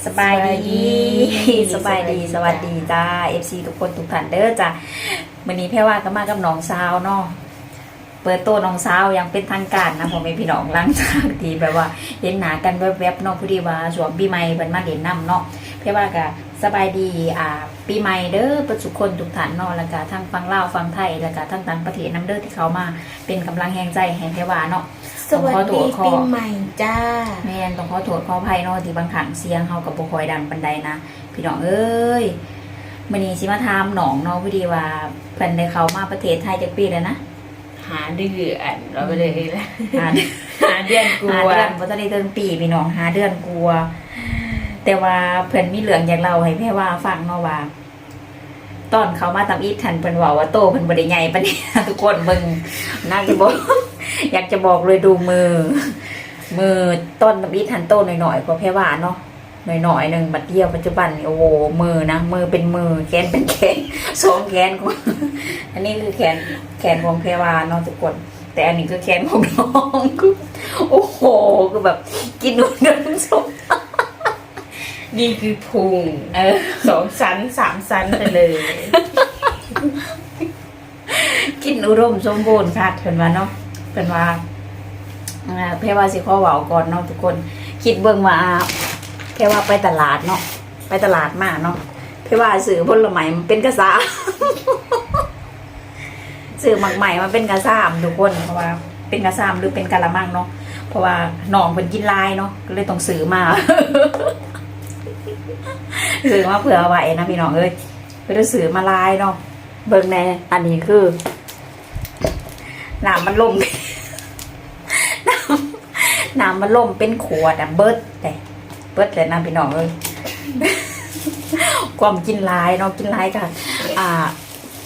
สบายดีสบายดีสวัสดีจ้า FC ทุกคนทุกท่านเด้อจ้าวันนี้แพ่ว่าก็มากับน้องสาวเนาะเปิดโตน้องสาวยังเป็นทางการนะผมเป็นพี่น้องหลังจากที่แบบว่าเห็นหนากันแวบๆเนาะพอดีว่าช่วงปีใหม่เพิ่นมาเด่นน้ำเนาะแพ่ว่าก็สบายดีปีใหม่เด้อประชุมคนทุกท่านเนาะแล้วก็ทั้งฟังลาวฟังไทยแล้วก็ทั้งต่างประเทศน้ำเด้อที่เขามาเป็นกำลังแห่งใจให้แพ่ว่าเนาะสวัสดีปีใหม่จ้าแม่นต้องขอโทษขออภัยเนาะที่บางครั้งเสียงเฮากับบ่ค่อยดังปานใดนะพี่น้องเอ้ยมื้อนี้สิมาถามน้องเนาะพอดีว่าเพิ่นได้เข้ามาประเทศไทยจักปีแล้วนะหาเดือนเราไปเลยละหาเดือนกว่าบ่ทันได้เดือนปีพี่น้องหาเดือนกว่าแต่ว่าเพิ่นมีเรื่องอยากเล่าให้แม่ว่าฟังเนาะว่าตอนเขามาตำอีททันเพิ่นว่าโตเพิ่นบ่ได้ใหญ่ปานนี้ทุกคนเบิ่งน่าจะบอกอยากจะบอกเลยดูมือต้นตำอีททันโตหน่อยๆกว่าแพ่ว่าเนาะหน่อยๆนึงบัดเดียวปัจจุบันโอ้โหมือนะมือเป็นมือแขนเป็นแขนสองแขนกว่าอันนี้คือแขนของแพ่ว่าเนาะทุกคนแต่อันนี้คือแขนของน้องโอ้โหคือแบบกินนู่นนั่นส้มนี่คือพุง2 ชั้น 3 ชั้นไปเลย กินอุดมสมบูรณ์ค่ะเพิ่นว่าเนาะเพิ่นว่าแพ่ว่าสิขอเว้าก่อนเนาะทุกคนคิดเบิ่งว่าแพ่ว่าไปตลาดเนาะไปตลาดมาเนาะแพ่ว่าซื้อผลไม้มันเป็นกระซ่าซื้อหมักใหม่มันเป็นกระซ่ามทุกคนเพราะว่าเป็นกระซ่ามหรือเป็นกะละมังเนาะเพราะว่าน้องเพิ่นกินลายเนาะก็เลยต้องซื้อมาซื้อมาเผื่อไว้นะพี่น้องเอ้ยก็ได้ซื้อมาลายเนาะเบิ่งแน่อันนี้คือน้ำมันล่ม น้ำมันล่มเป็นขวดเบิดเลยนะพี่น้องเอ้ยความกินลายเนาะกินลายกัน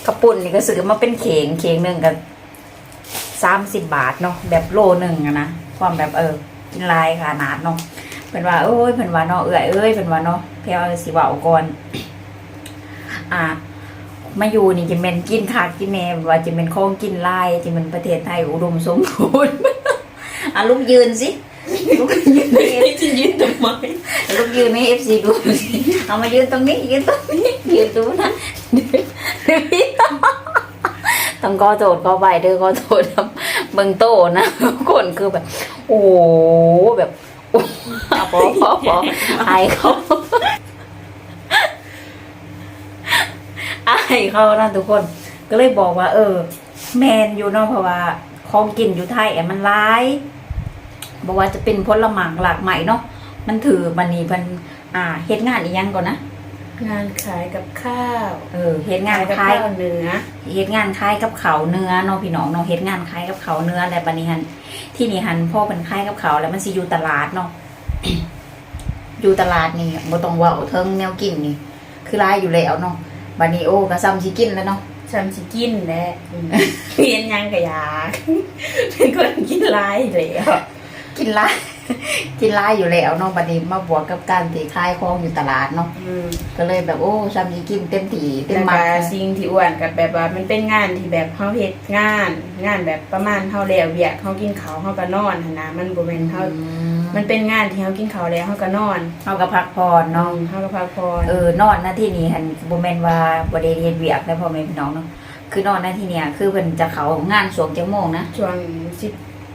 กระปุ่นนี่ก็ซื้อมาเป็นเข่งหนึ่งกัน30 บาทเนาะแบบโลหนึ่งนะความแบบกินลายขนาดเนาะเพิ่นว่าเอ้ยเพิ่นว่าเนาะเอ้ยเพิ่นว่าเนาะแพรสิเว้าก่อนมาอยู่นี่จะเป็นกินขาดกินแน่ว่าจะเป็นของกินลายจะเป็นประเทศไทยอุดมสมบูรณ์ลุกยืนสิลุกยืนจะยืนทำไมลุกยืนให้ FC ดูเอามายืนตรงนี้ยืนดูนะต้องขอโทษขอไปเด้อขอโทษเบิ่งโตนะคนคือแบบโอ้แบบพออายเขานั่นทุกคนก็เลยบอกว่าแมนอยู่เนาะเพราะว่าของกินอยู่ไทยมันร้ายบอกว่าจะเป็นผลไม้หลากใหม่เนาะมันถือมันนี่เพิ่นเฮ็ดงานอีหยังก่อนนะงานขายกับข้าวเฮ็ดงานขายเนื้อเฮ็ดงานขายกับเขาเนื้อเนาะพี่น้องเนาะเฮ็ดงานขายกับเขาเนื้ออะไรปานนี้หั่นที่นี่หั่นพ่อเพิ่นขายกับเขาแล้วมันสิอยู่ตลาดเนาะ อยู่ตลาดนี่บ่ต้องเว้าเทิงแนวกินนี่คือหลายอยู่แล้วเนาะบัดนี้ก็ซ้ำสิกินแล้วเนาะซ้ำสิกินแหละเรียนยังก็อยากเป็นคนกินหลายแล้วกินหลายอยู่แล้วเนาะบัดนี้มาบวกกับการที่ขายของอยู่ตลาดเนาะก็เลยแบบซ้ำสิกินเต็มที่เต็มมัดสิ่งที่อ้วนกับแบบว่ามันเป็นงานที่แบบเฮาเฮ็ดงานแบบประมาณเฮาแล้วเวียกเฮากินข้าวเฮาก็นอนหั่นนะมันบ่แม่นเฮามันเป็นงานที่เฮากินข้าวแล้วเฮาก็นอนเฮาก็พักผ่อนเนาะเฮาก็พักผ่อนนอนหน้าที่นี้หั่นบ่แม่นว่าบ่ได้เฮ็ดเวียกแล้วพ่อแม่พี่น้องเนาะคือนอนหน้าที่เนี่ยคือเพิ่นจะเข้างานช่วงจักโมงนะช่วง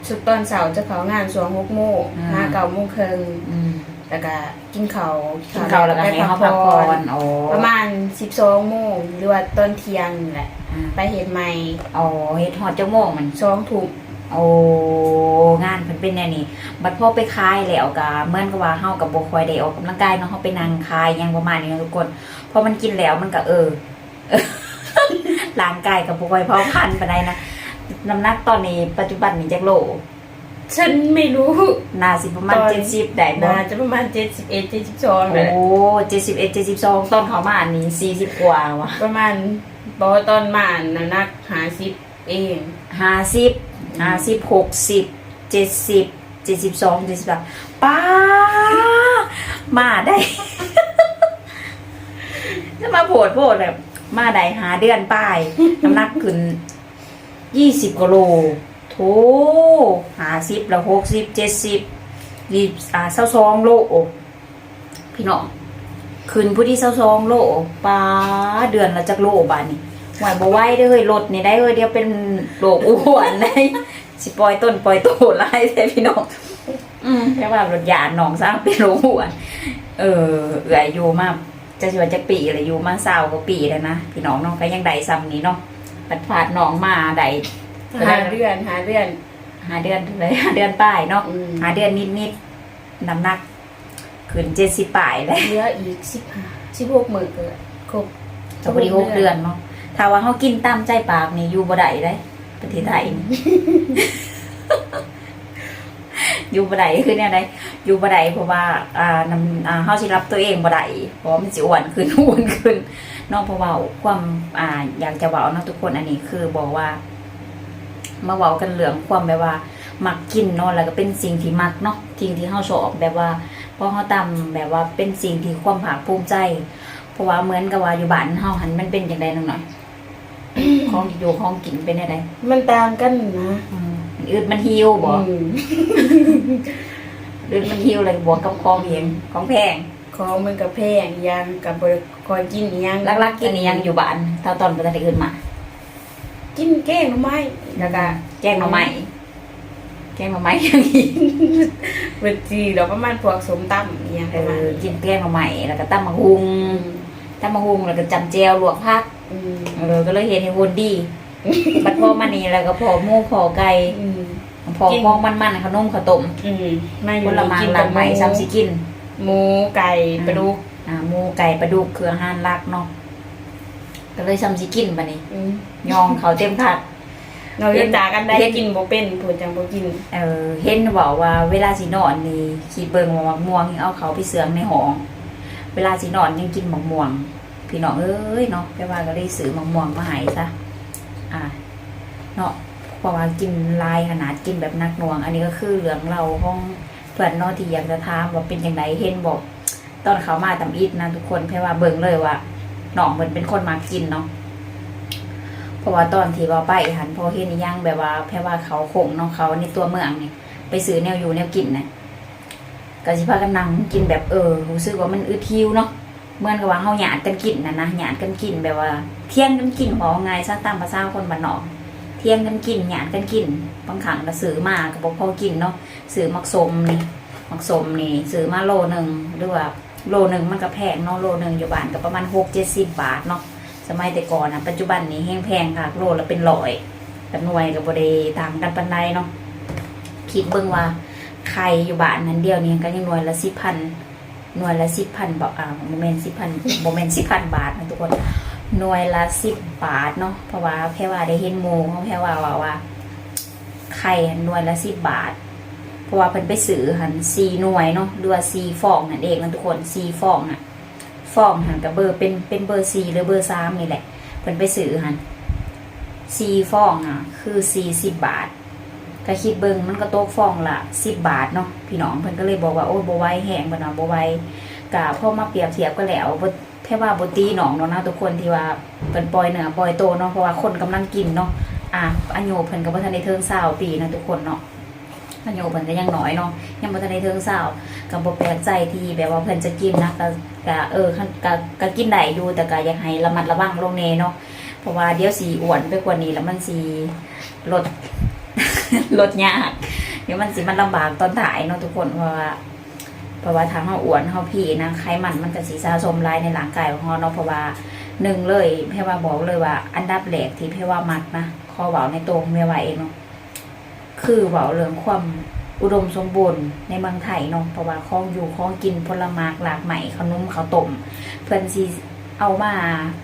สุดตอนเช้าจะเข้างานช่วง 6:00 นมา9:30 นแล้วก็กินข้าวแล้วก็ให้เฮาพักผ่อนประมาณ 12:00 นหรือว่าตอนเที่ยงนี่แหละไปเฮ็ดใหม่เฮ็ดฮอดจักโมงมัน 20:00 นงานเพิ่นเป็นแน่นี่บัดพอไปคายแล้วก็เหมือนกับว่าเฮาก็บ่ค่อยได้ออกกำลังกายเนาะเฮาไปนั่งคายยังประมาณนี้ทุกคนพอมันกินแล้วมันก็ร่างกายก็บ่ค่อยเผาผลาญปานใดนะน้ำหนักตอนนี้ปัจจุบันนี่จักโลฉันไม่รู้น่าสิประมาณ70ได้บ่น่าจะประมาณ71 72แหละ71 72ตอนเข้ามาอันนี้40กว่าว่ะประมาณบ่ตอนมาน้ำหนัก50เอง50 60 70 72 73ป้ามาได้ จะมาโพดแบบมาได้หาเดือนป้ายน้ำหนักขึ้น20กว่าโลโถ50แล้ว60 7022โล พี่น้องคืนผู้ที่22โลปลาเดือนละจักโลบาดนี้ไหวบ่ไหวเด้อเฮ้ยรถนี่ได้เฮ้ยเดี๋ยวเป็นโรคอ้วนได้สิปล่อยต้นปล่อยโตหลายแท้พี่น้องแค่ว่ารถยานน้องสร้างเป็นโรคอ้วนเอื้อยอยู่มาจะสิว่าจักปีอะไรอยู่มา20กว่าปีแล้วนะพี่น้องเนาะก็ยังได้ซ้ำนี้เนาะผาดน้องมาได้ หาเดือน 5 เดือนเลย5 เดือนป้ายเนาะ5 เดือนนิดๆน้ำหนักขึ้น70ป้ายเลย เหลืออีก16 มื้อก็ครบ จะพอดี6 เดือนเนาะถ้าว่าเขากินตามใจปากนี่อยู่บ่ได้เลยประเทศไทยนี่ อยู่บ่ได้คือเนี่ยไดอยู่บ่ได้เพราะว่าเฮาสิรับตัวเองบ่ได้เพราะมันสิอ้วนขึ้น อ้วนขึ้นเนาะเพราะว่าความอยากจะเว้าเนาะทุกคนอันนี้คือบอกว่ามาเว้ากันเรื่องความแบบว่ามักกินเนาะแล้วก็เป็นสิ่งที่มักเนาะสิ่งที่เฮาชอบแบบว่าพอเฮาตามแบบว่าเป็นสิ่งที่ความภาคภูมิใจเพราะว่าเหมือนกับว่าอยู่บ้านเฮาหันมันเป็นจังได๋น้องหน่อย ของอยู่ของกินเป็นจังได๋ มันต่างกันนะ อึดมันหิวบ่อึดมันหิวเลยบวกกับของเองของแพง ของมันก็แพงอีหยังก็บ่คอยกินอีหยัง ลักๆกินอีหยังอยู่บ้านถ้าตอนบ่ทันได้อื่นมา กินแกงหน่อไม้แล้วก็ แกงหน่อไม้อย่างนี้ เวทีเราประมาณพวกสมตำอีหยังประมาณ กินแกงหน่อไม้แล้วก็ตำบักหุ่งแล้วก็จำแจวลวกผักก็เลยเฮ็ดให้หุ่นดีบัดพอมานี่แล้วก็พอหมูพอไก่พอของมันๆขนมข้าวต้ม มาอ ผ ยู่ ลไม้ กิน หลากหลายซ้ำสิกิน หมูไก่ปลาดุก หมูไก่ปลาดุกคืออาหารหลักเนาะก็เลยซ้ำสิกินบัดนี้ยองเขาเต็มคัด เราเรียนจากกันได้กินบ่เป็นผู้จังบ่กิน เห็นบอกว่าเวลาสินอนนี่คิดเบิ่งว่ามะม่วงยังเอาเขาไปเสืองในห้อง เวลาสินอนยังกินมะม่วง พี่น้องเอ้ยเนาะแปลว่าก็ได้ซื้อมะม่วงมาให้ซะเนาะเพราะว่ากินลายขนาดกินแบบนักหน่วง อันนี้ก็คือเรื่องเราห้องเพื่อนเนาะที่อยากจะถามว่าเป็นจังไดเห็นบอกตอนเขามาตำอิดนะทุกคนแปลว่าเบิ่งเลยว่าน้องเหมือนเป็นคนมากินเนาะเพราะว่าตอนที่ว่าไปหันพอเห็นอีหยังแบบว่าแปลว่าเขาคงเนาะเขาในตัวเมืองนี่ไปซื้อแนวอยู่แนวกินนะก็สิพากันนั่งกินแบบรู้สึกว่ามันอึดหิวเนาะเหมือนกับว่าเฮาหยาดกันกินนะหยาดกันกินแบบว่าเที่ยงกันกินว่าไงซะตามภาษาคนบ้านนอกเที่ยงกันกินหยาดกันกินบางครั้งก็ซื้อมาก็บ่พอกินเนาะซื้อมักสมนี่ซื้อมาโลนึงหรือว่าโลนึงมันก็แพงเนาะโลนึงอยู่บ้านก็ประมาณ6-70 บาทเนาะสมัยแต่ก่อนนะปัจจุบันนี้แห้งแพงค่ะโลละเป็น100กับหน่วยก็บ่ได้ต่างกันปานใดเนาะคิดเบิ่งว่าไข่อยู่บ้านนั้นเดียวนี่ก็ยังหน่วยละ10,000หน่วยละ10,000บาทบ่แม่น10,000บ่แม่น10,000 บาทนะทุกคนหน่วยละ10 บาทเนาะเพราะว่าแค่ว่าได้เห็นหมู่เขาแค่ว่าไข่หน่วยละ10 บาทเพราะว่าเพิ่นไปซื้อหัน4หน่วยเนาะหรือว่า4ฟองนั่นเองนะทุกคน4ฟองน่ะฟองหันกับเบอร์เป็นเบอร์4หรือเบอร์3นี่แหละเพิ่นไปซื้อหัน4ฟองคือ40 บาทก็คิดเบิ่งมันก็ตกฟองละ10 บาทเนาะพี่น้องเพิ่นก็เลยบอกว่าโอ้ยบ่ไหวแห้งบ่น่ะบ่ไหวก็พอมาเปรียบเทียบกันแล้วบ่แค่ว่าบ่ตีน้องเนาะนะทุกคนที่ว่าเพิ่นปล่อยเนื้อปล่อยโตเนาะเพราะว่าคนกำลังกินเนาะอายุเพิ่นก็บ่ทันได้ถึง20 ปีนะทุกคนเนาะอายุเพิ่นก็ยังน้อยเนาะยังบ่ทันได้ถึง20ก็บ่แปลกใจที่แบบว่าเพิ่นจะกินนะก็กินได้อยู่แต่ก็อยากให้ระมัดระวังลงแน่เนาะเพราะว่าเดี๋ยวสิอ้วนไปกว่านี้แล้วมันสิลด ลดยากเดี๋ยวมันลำบากตอนถ่ายเนาะทุกคนเพราะว่าทางเฮาอ้วนเฮาพี่นะไขมันก็สิสะสมหลายในร่างกายของเฮาเนาะเพราะว่า1เลยแพ่ว่าบอกเลยว่าอันดับแรกที่แพ่ว่ามักนะขอเว้าในตัวของแม่ว่าเองเนาะคือเว้าเรื่องความอุดมสมบูรณ์ในเมืองไทยเนาะเพราะว่าของอยู่ของกินผลไม้หลากหลายขนมข้าวต้มเพิ่นสิเอามา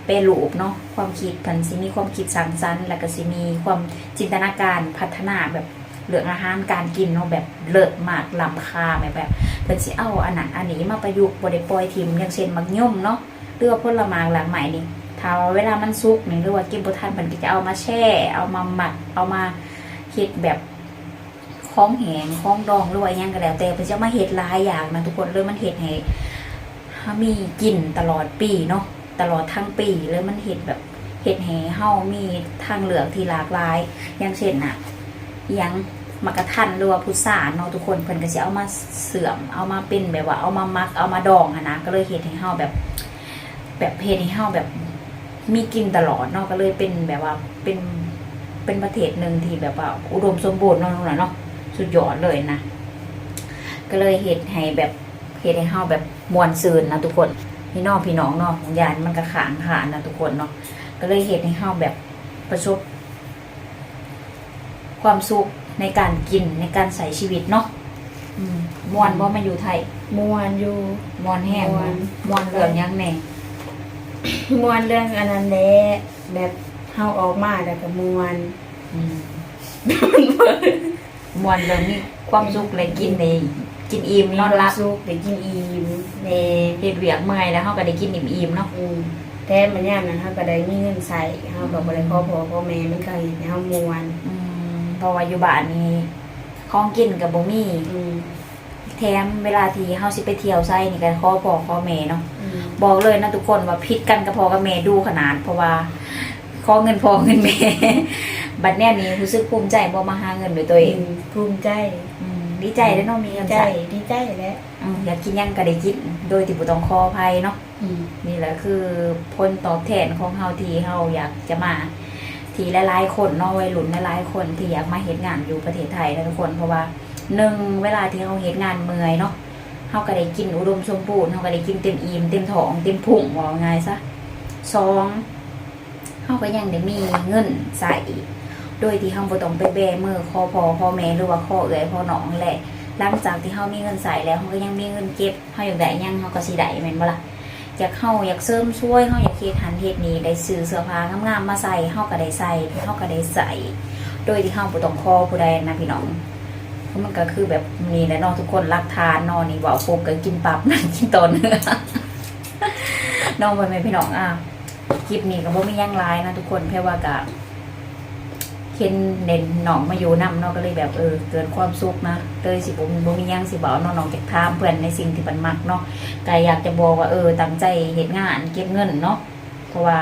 แปรรูปเนาะความคิดเพิ่นสิมีความคิดสร้างสรรค์แล้วก็สิมีความจินตนาการพัฒนาแบบเรื่องอาหารการกินเนาะแบบเลิศมากล้ำค่าแบบเพิ่นสิเอาอันนั้นอันนี้มาประยุกต์บ่ได้ปล่อยทิ่มอย่างเช่นมักย่อมเนาะหรือว่าผลไม้หลากหลายนี่ถ้าเวลามันสุกนี่หรือว่ากินบ่ทันเพิ่นก็จะเอามาแช่เอามาหมักเอามาเฮ็ดแบบของแห้งของดองหรือว่าหยังก็แล้วแต่เพิ่นจะมาเฮ็ดหลายอย่างนะทุกคนเลยมันเฮ็ดให้มีกินตลอดปีเนาะตลอดทั้งปีเลยมันเฮ็ดแบบเฮ็ดให้เฮามีทางเลือกที่หลากหลายอย่างเช่นอย่าง มักกะทันหรือว่าพุทราเนาะทุกคนเพิ่นก็สิเอามาเสื่อมเอามาเป็นแบบว่าเอามามักเอามาดองนะก็เลยเฮ็ดให้เฮาแบบเฮ็ดให้เฮาแบบมีกินตลอดเนาะก็เลยเป็นแบบว่าเป็นประเทศหนึ่งที่แบบว่าอุดมสมบูรณ์เนาะเนาะสุดยอดเลยนะก็เลยเฮ็ดให้แบบเฮ็ดให้เฮาแบบมวนซื่นนะทุกคนพี่น้องเนาะยานมันก็ขางขานะทุกคนเนาะก็เลยเฮ็ดให้เฮาแบบประสบความสุขในการกินในการใส่ชีวิตเนาะมวนบ่มาอยู่ไทย ม่วนอยู่ มวนแห้งมวนเรื่องยังแน่ ม่วนเรื่องอันนั้นแหละแบบเฮาออกมาแล้วก็ม่วน มวนเรื่องนี้ความสุขเลยกินได้กินอิ่มนอนหลับ สุขได้กินอิ่มแน่ เฮ็ดเวียกเมื่อยแล้วเฮาก็ได้กินอิ่มๆเนาะ แต่มันยามนั้นเฮาก็ได้มีเงินใช้เฮาก็บ่ได้ขอพ่อขอแม่มันก็เฮ็ดให้เฮาม่วน เพราะว่าอยู่บ้านนี่ของกินก็บ่มีแถมเวลาที่เฮาสิไปเที่ยวไสนี่ก็ขอพ่อขอแม่เนาะบอกเลยนะทุกคนว่าผิดกันกับพ่อกับแม่ดูขนาดเพราะว่าขอเงินพ่อเงินแม่ บัดเนี้ยนี่รู้สึกภูมิใจบ่มาหาเงินด้วยตัวเอง ภูมิใจ ดีใจได้เนาะมีเงิน ใจ ใช้ ดีใจแหละ อยากกินหยังก็ได้กินโดยที่บ่ต้องขออภัยเนาะนี่แหละคือผลตอบแทนของเฮาที่เฮาอยากจะมาที่หลายๆคนเนาะวัยรุ่นหลายๆคนที่อยากมาเฮ็ดงานอยู่ประเทศไทยนะทุกคนเพราะว่า1เวลาที่เฮาเฮ็ดงานเมื่อยเนาะเฮาก็ได้กินอุดมสมบูรณ์เฮาก็ได้กินเต็มอิ่มเต็มท้องเต็มพุงว่าง่ายซะ2เฮาก็ยังได้มีเงินใส่โดยที่เฮาบ่ต้องไปแบมือขอพ่อขอแม่หรือว่าขอเอื้อยขอน้องแหละหลังจากที่เฮามีเงินใส่แล้วเฮาก็ยังมีเงินเก็บเฮาอยากได้หยังเฮาก็สิได้แม่นบ่ล่ะอยากเสริมช่วยเฮาอยากเฮ็ดหันเฮ็ดนี่ได้ซื้อเสื้อผ้างามๆมาใส่เฮาก็ได้ใส่เฮาก็ได้ใส่โดยที่เฮาบ่ต้องขอผู้ใดนะพี่น้องเพราะมันก็คือแบบนี่แหละเนาะทุกคนรักทานเนาะนี่เว้าปุ๊บก็กินปั๊บนั่นกินตอนเนื้อ น้องบ่แม่นพี่น้องคลิปนี้ก็บ่มีหยังหลายนะทุกคนแค่ว่าก็เห็นเด่นน้องมาอยู่นำเนาะก็เลยแบบเกิดความสุขนะเลยสิบ่มีหยังสิเว้าเนาะน้องจักถามเพิ่นในสิ่งที่เพิ่นมักเนาะก็อยากจะบอกว่าตั้งใจเฮ็ดงานเก็บเงินเนาะเพราะว่า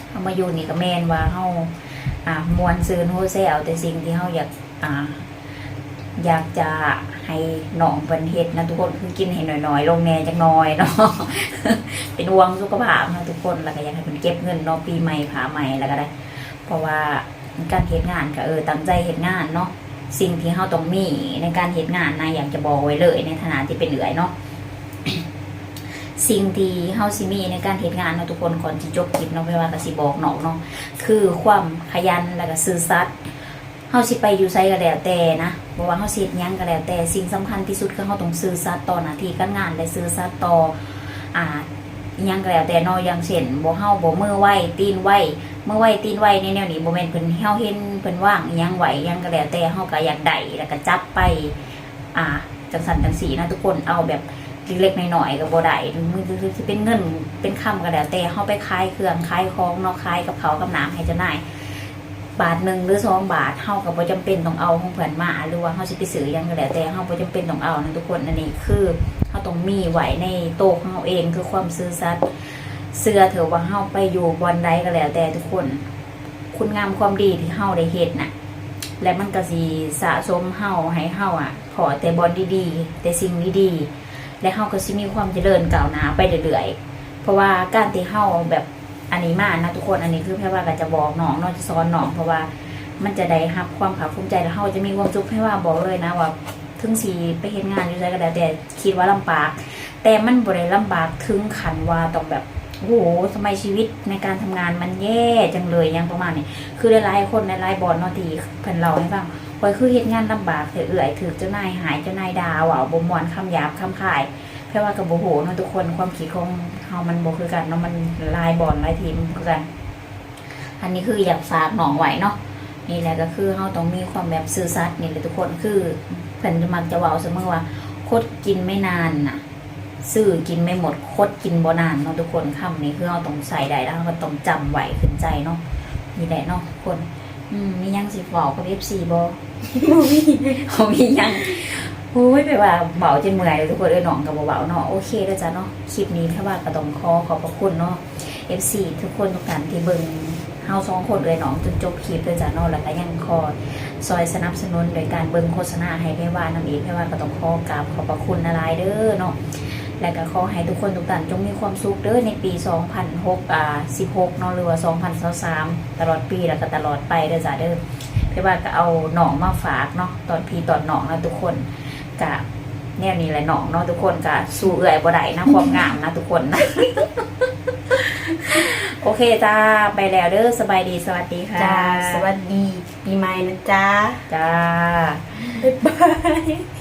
เฮามาอยู่นี่ก็แม่นว่าเฮามวนซื่นโฮแซวแต่สิ่งที่เฮาอยากจะให้น้องเพิ่นเฮ็ดนะทุกคนคือกินให้น้อยๆลงแน่จักหน่อยเนาะ เป็นห่วงสุขภาพนะทุกคนแล้วก็อยากให้เพิ่นเก็บเงินเนาะปีใหม่ผาใหม่แล้วก็ได้เพราะว่าการเฮ็ดงานก็ตั้งใจเฮ็ดงานเนาะสิ่งที่เฮาต้องมีในการเฮ็ดงานนะอยากจะบอกไว้เลยในฐานะที่เป็นเอื้อยเนาะ สิ่งที่เฮาสิมีในการเฮ็ดงานเนาะทุกคนก่อนที่จบคลิปเนาะไม่ว่าก็สิบอกน้องเนาะคือความขยันแล้วก็ซื่อสัตย์เฮาสิไปอยู่ไสก็แล้วแต่นะบ่ว่าเฮาสิเฮ็ดหยังก็แล้วแต่สิ่งสำคัญที่สุดคือเฮาต้องซื่อสัตย์ต่อหน้าที่การงานและซื่อสัตย์ต่อยังก็แล้วแต่เนาะอย่างเช่นบ่เฮาบ่มือไวตีนไวมือไวตีนไวในแนวนี้บ่แม่นเพิ่นเฮาเห็นเพิ่นว่างอิหยังไหวอิหยังก็แล้วแต่เฮาก็อยากได้แล้วก็จับไปจังซั่นจังซี่นะทุกคนเอาแบบเล็กๆน้อยๆก็บ่ได้มือคือสิเป็นเงินเป็นคำก็แล้วแต่เฮาไปขายเครื่องขายของเนาะขายกับเขาวกับน้ำให้เจ้านายบาท1หรือ2 บาทเฮาก็บ่จำเป็นต้องเอาของเพิ่นมาหรือว่าเฮาสิไปซื้อหยังก็แล้วแต่เฮาบ่จำเป็นต้องเอานะทุกคนอันนี้คือเฮาต้องมีไว้ในโต๊ะของเฮาเองคือความซื่อสัตย์เชื่อเถอะว่าเฮาไปอยู่บอนใดก็แล้วแต่ทุกคนคุณงามความดีที่เฮาได้เฮ็ดน่ะและมันก็สิสะสมเฮาให้เฮาขอแต่บอนดีๆแต่สิ่งดีๆและเฮาก็สิมีความเจริญก้าวหน้าไปเรื่อยๆเพราะว่าการที่เฮาแบบอันนี้มานะทุกคนอันนี้คือแค่ว่าก็จะบอกน้องเนาะจะสอนน้องเพราะว่ามันจะได้รับความภาคภูมิใจแล้วเฮาจะมีความสุขให้ว่าบอกเลยนะว่าถึงสิไปเฮ็ดงานอยู่ไสก็แล้วแต่คิดว่าลำบากแต่มันบ่ได้ลำบากถึงขั้นว่าต้องแบบโอ้โหทำไมชีวิตในการทำงานมันแย่จังเลยยังประมาณนี้คือหลายๆคนหลายๆบอลเนาะที่เพิ่นเล่าให้ฟังข่อยคือเฮ็ดงานลำบากเอื่อยถูกเจ้านายหายเจ้านายด่าว่าบ่ม่วนคำหยาบคำข่ายแค่ว่าก็บ่โหเนาะทุกคนความคิดของเฮามันบ่คือกันเนาะมันหลายบอลหลายทีมคือกันอันนี้คืออยากฝากน้องไว้เนาะนี่แหละก็คือเฮาต้องมีความแบบซื่อสัตย์นี่แหละทุกคนคือเพิ่นมักจะเว้าเสมอว่าคดกินไม่นานน่ะซื้อกินไม่หมดคดกินบ่นานเนาะทุกคนคำนี้คือเราต้องใส่ได้แล้วเราก็ต้องจำไว้ขึ้นใจเนาะนี่แหละเนาะทุกคนมียังสิบอกกับ FC บ่มียังโอ้ยแบบว่าเบาจนเมื่อยเลยทุกคนน้องกับเบาเนาะโอเคแล้วจ้ะเนาะคลิปนี้แค่ว่าก็ต้องขอบพระคุณเนาะ FC ทุกคนทุกท่านที่เบิ่ง เฮา2คนเอ่ยน้องจนจบคลิปเลยจ้ะเนาะแล้วก็ยังคอยซอยสนับสนุนโดยการเบิ่งโฆษณาให้แพรว่านำอีกแพรว่าก็ต้องขอกราบขอบพระคุณหลายๆเด้อเนาะและก็ขอให้ทุกคนทุกท่านจงมีความสุขเด้อในปี2016เนาะหรือว่า2023ตลอดปีแล้วก็ตลอดไปเด้อจ้ะเด้อแพรว่าก็เอาหนองมาฝากเนาะตอนพี่ตอนหนองนะทุกคนก็แนวนี้แหละหนองเนาะทุกคนก็สู้เอื่อยบ่ได้นะความงามนะทุกคนนะ โอเคจ้าไปแล้วเด้อสบายดีสวัสดีค่ะ จ้าสวัสดีปีใหม่นะจ้า จ้า บ๊ายบาย